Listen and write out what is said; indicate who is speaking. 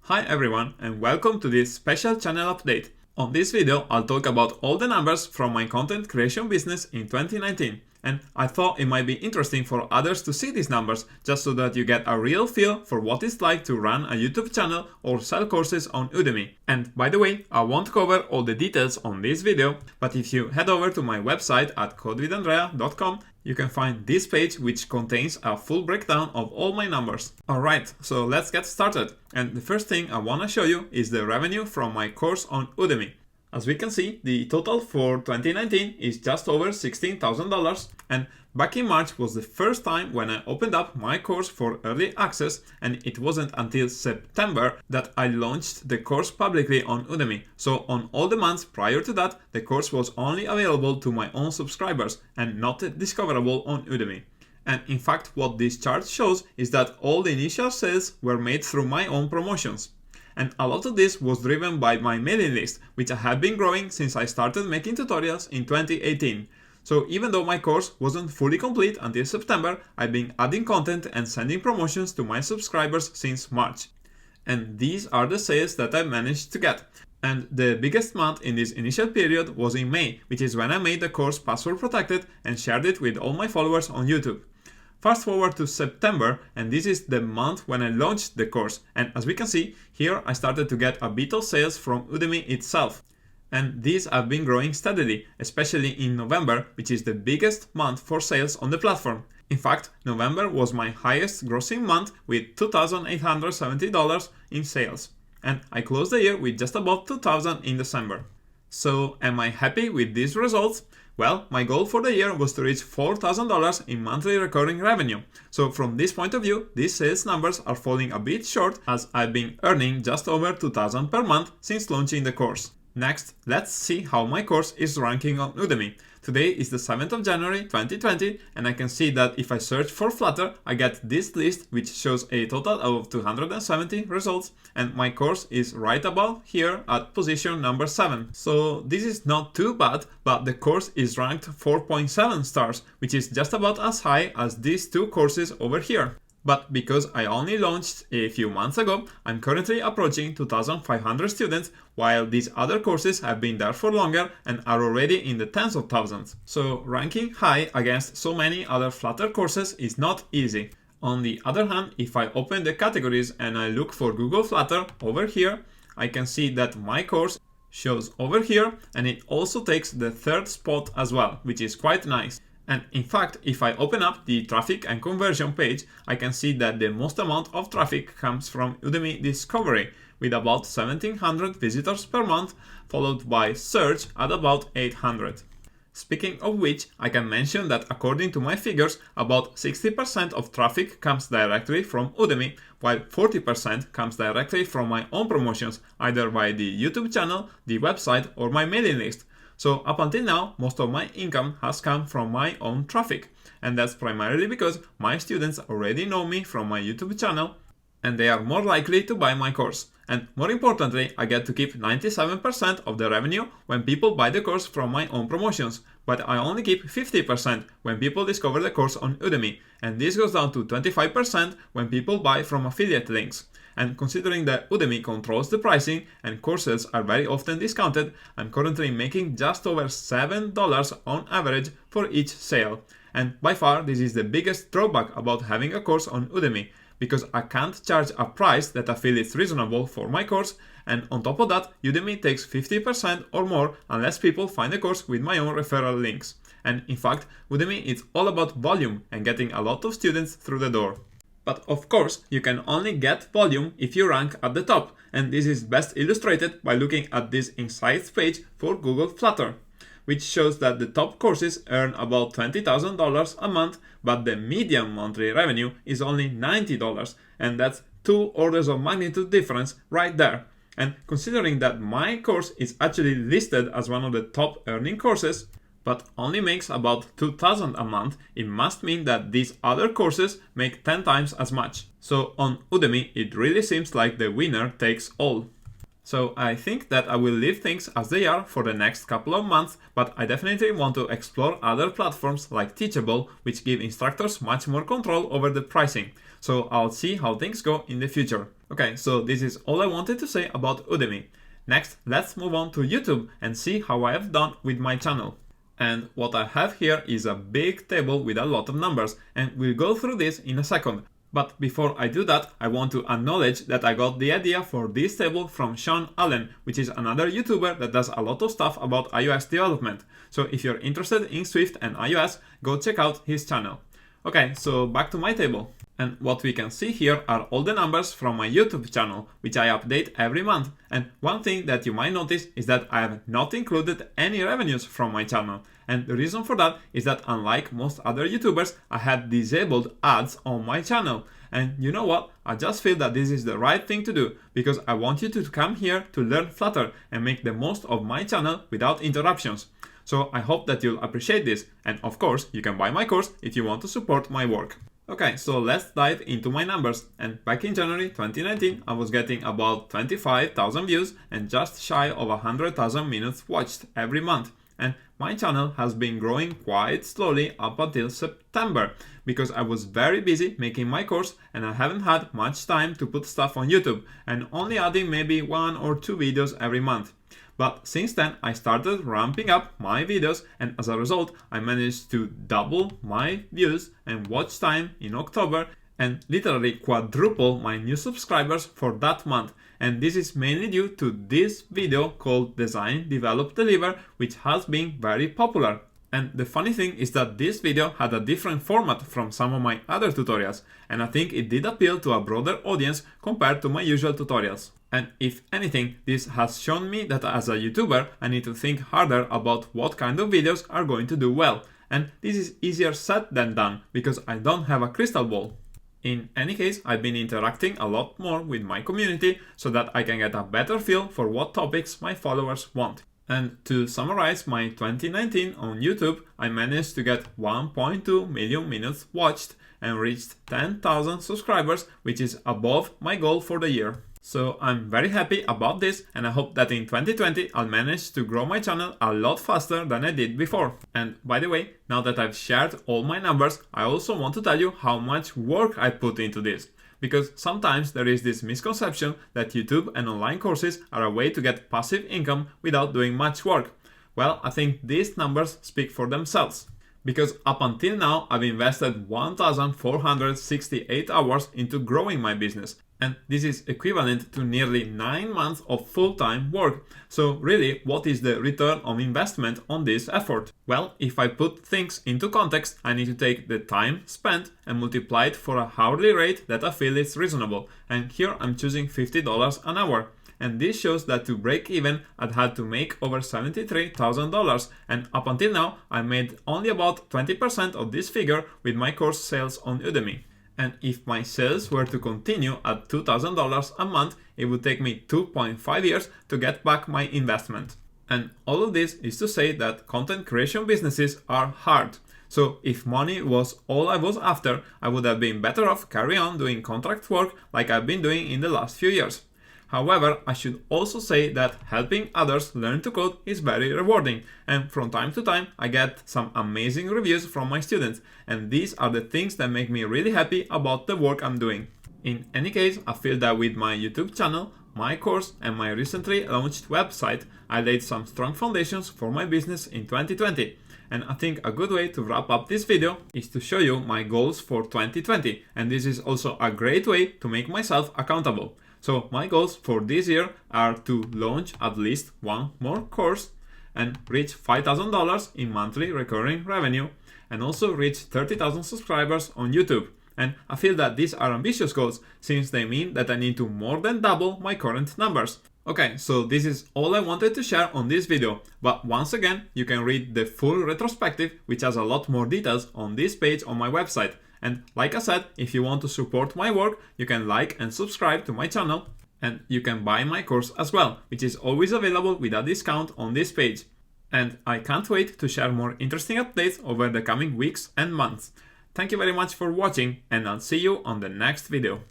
Speaker 1: Hi everyone and welcome to this special channel update. On this video I'll talk about all the numbers from my content creation business in 2019, and I thought it might be interesting for others to see these numbers just so that you get a real feel for what it's like to run a YouTube channel or sell courses on Udemy. And by the way, I won't cover all the details on this video, but if you head over to my website at codewithandrea.com, you can find this page which contains a full breakdown of all my numbers. Alright, so let's get started. And the first thing I want to show you is the revenue from my course on Udemy. As we can see, the total for 2019 is just over $16,000, and back in March was the first time when I opened up my course for early access, and it wasn't until September that I launched the course publicly on Udemy. So on all the months prior to that, the course was only available to my own subscribers and not discoverable on Udemy. And in fact, what this chart shows is that all the initial sales were made through my own promotions. And a lot of this was driven by my mailing list, which I have been growing since I started making tutorials in 2018. So even though my course wasn't fully complete until September, I've been adding content and sending promotions to my subscribers since March. And these are the sales that I managed to get. And the biggest month in this initial period was in May, which is when I made the course password protected and shared it with all my followers on YouTube. Fast forward to September, and this is the month when I launched the course, and as we can see, here I started to get a bit of sales from Udemy itself. And these have been growing steadily, especially in November, which is the biggest month for sales on the platform. In fact, November was my highest grossing month with $2,870 in sales. And I closed the year with just above $2,000 in December. So am I happy with these results? Well, my goal for the year was to reach $4,000 in monthly recurring revenue. So from this point of view, these sales numbers are falling a bit short as I've been earning just over $2,000 per month since launching the course. Next, let's see how my course is ranking on Udemy. Today is the 7th of January 2020, and I can see that if I search for Flutter, I get this list which shows a total of 270 results, and my course is right about here at position number 7. So this is not too bad, but the course is ranked 4.7 stars, which is just about as high as these two courses over here. But because I only launched a few months ago, I'm currently approaching 2,500 students, while these other courses have been there for longer and are already in the tens of thousands. So ranking high against so many other Flutter courses is not easy. On the other hand, if I open the categories and I look for Google Flutter over here, I can see that my course shows over here, and it also takes the third spot as well, which is quite nice. And in fact, if I open up the traffic and conversion page, I can see that the most amount of traffic comes from Udemy Discovery, with about 1,700 visitors per month, followed by search at about 800. Speaking of which, I can mention that according to my figures, about 60% of traffic comes directly from Udemy, while 40% comes directly from my own promotions, either by the YouTube channel, the website, or my mailing list. So up until now, most of my income has come from my own traffic, and that's primarily because my students already know me from my YouTube channel, and they are more likely to buy my course. And more importantly, I get to keep 97% of the revenue when people buy the course from my own promotions, but I only keep 50% when people discover the course on Udemy, and this goes down to 25% when people buy from affiliate links. And considering that Udemy controls the pricing and courses are very often discounted, I'm currently making just over $7 on average for each sale. And by far, this is the biggest drawback about having a course on Udemy, because I can't charge a price that I feel is reasonable for my course, and on top of that, Udemy takes 50% or more unless people find the course with my own referral links. And in fact, Udemy is all about volume and getting a lot of students through the door. But of course, you can only get volume if you rank at the top, and this is best illustrated by looking at this insights page for Google Flutter, which shows that the top courses earn about $20,000 a month, but the median monthly revenue is only $90, and that's 2 orders of magnitude difference right there. And considering that my course is actually listed as one of the top earning courses, but only makes about $2,000 a month, it must mean that these other courses make 10 times as much. So on Udemy, it really seems like the winner takes all. So I think that I will leave things as they are for the next couple of months, but I definitely want to explore other platforms like Teachable, which give instructors much more control over the pricing. so I'll see how things go in the future. Okay, so this is all I wanted to say about Udemy. Next, let's move on to YouTube and see how I have done with my channel. And what I have here is a big table with a lot of numbers, and we'll go through this in a second. But before I do that, I want to acknowledge that I got the idea for this table from Sean Allen, which is another YouTuber that does a lot of stuff about iOS development. So if you're interested in Swift and iOS, go check out his channel. Okay, so back to my table. And what we can see here are all the numbers from my YouTube channel, which I update every month. And one thing that you might notice is that I have not included any revenues from my channel. And the reason for that is that unlike most other YouTubers, I had disabled ads on my channel. And you know what? I just feel that this is the right thing to do, because I want you to come here to learn Flutter and make the most of my channel without interruptions. So I hope that you'll appreciate this. And of course, you can buy my course if you want to support my work. Okay, so let's dive into my numbers. And back in January 2019, I was getting about 25,000 views and just shy of 100,000 minutes watched every month. And my channel has been growing quite slowly up until September, because I was very busy making my course and I haven't had much time to put stuff on YouTube and only adding maybe 1 or 2 videos every month. But since then, I started ramping up my videos, and as a result, I managed to double my views and watch time in October and literally quadruple my new subscribers for that month. And this is mainly due to this video called Design, Develop, Deliver, which has been very popular. And the funny thing is that this video had a different format from some of my other tutorials, and I think it did appeal to a broader audience compared to my usual tutorials. And if anything, this has shown me that as a YouTuber, I need to think harder about what kind of videos are going to do well. And this is easier said than done, because I don't have a crystal ball. In any case, I've been interacting a lot more with my community so that I can get a better feel for what topics my followers want. And to summarize my 2019 on YouTube, I managed to get 1.2 million minutes watched and reached 10,000 subscribers, which is above my goal for the year. So I'm very happy about this, and I hope that in 2020 I'll manage to grow my channel a lot faster than I did before. And by the way, now that I've shared all my numbers, I also want to tell you how much work I put into this. Because sometimes there is this misconception that YouTube and online courses are a way to get passive income without doing much work. Well, I think these numbers speak for themselves. Because up until now, I've invested 1,468 hours into growing my business. And this is equivalent to nearly 9 months of full-time work. So really, what is the return on investment on this effort? Well, if I put things into context, I need to take the time spent and multiply it for a hourly rate that I feel is reasonable. And here I'm choosing $50 an hour. And this shows that to break even, I'd had to make over $73,000. And up until now, I made only about 20% of this figure with my course sales on Udemy. And if my sales were to continue at $2,000 a month, it would take me 2.5 years to get back my investment. And all of this is to say that content creation businesses are hard. So if money was all I was after, I would have been better off carry on doing contract work like I've been doing in the last few years. However, I should also say that helping others learn to code is very rewarding, and from time to time I get some amazing reviews from my students, and these are the things that make me really happy about the work I'm doing. In any case, I feel that with my YouTube channel, my course, and my recently launched website, I laid some strong foundations for my business in 2020. And I think a good way to wrap up this video is to show you my goals for 2020, and this is also a great way to make myself accountable. So my goals for this year are to launch at least one more course and reach $5,000 in monthly recurring revenue, and also reach 30,000 subscribers on YouTube. And I feel that these are ambitious goals, since they mean that I need to more than double my current numbers. Okay, so this is all I wanted to share on this video, but once again, you can read the full retrospective, which has a lot more details on this page on my website. And like I said, if you want to support my work, you can like and subscribe to my channel, and you can buy my course as well, which is always available with a discount on this page. And I can't wait to share more interesting updates over the coming weeks and months. Thank you very much for watching, and I'll see you on the next video.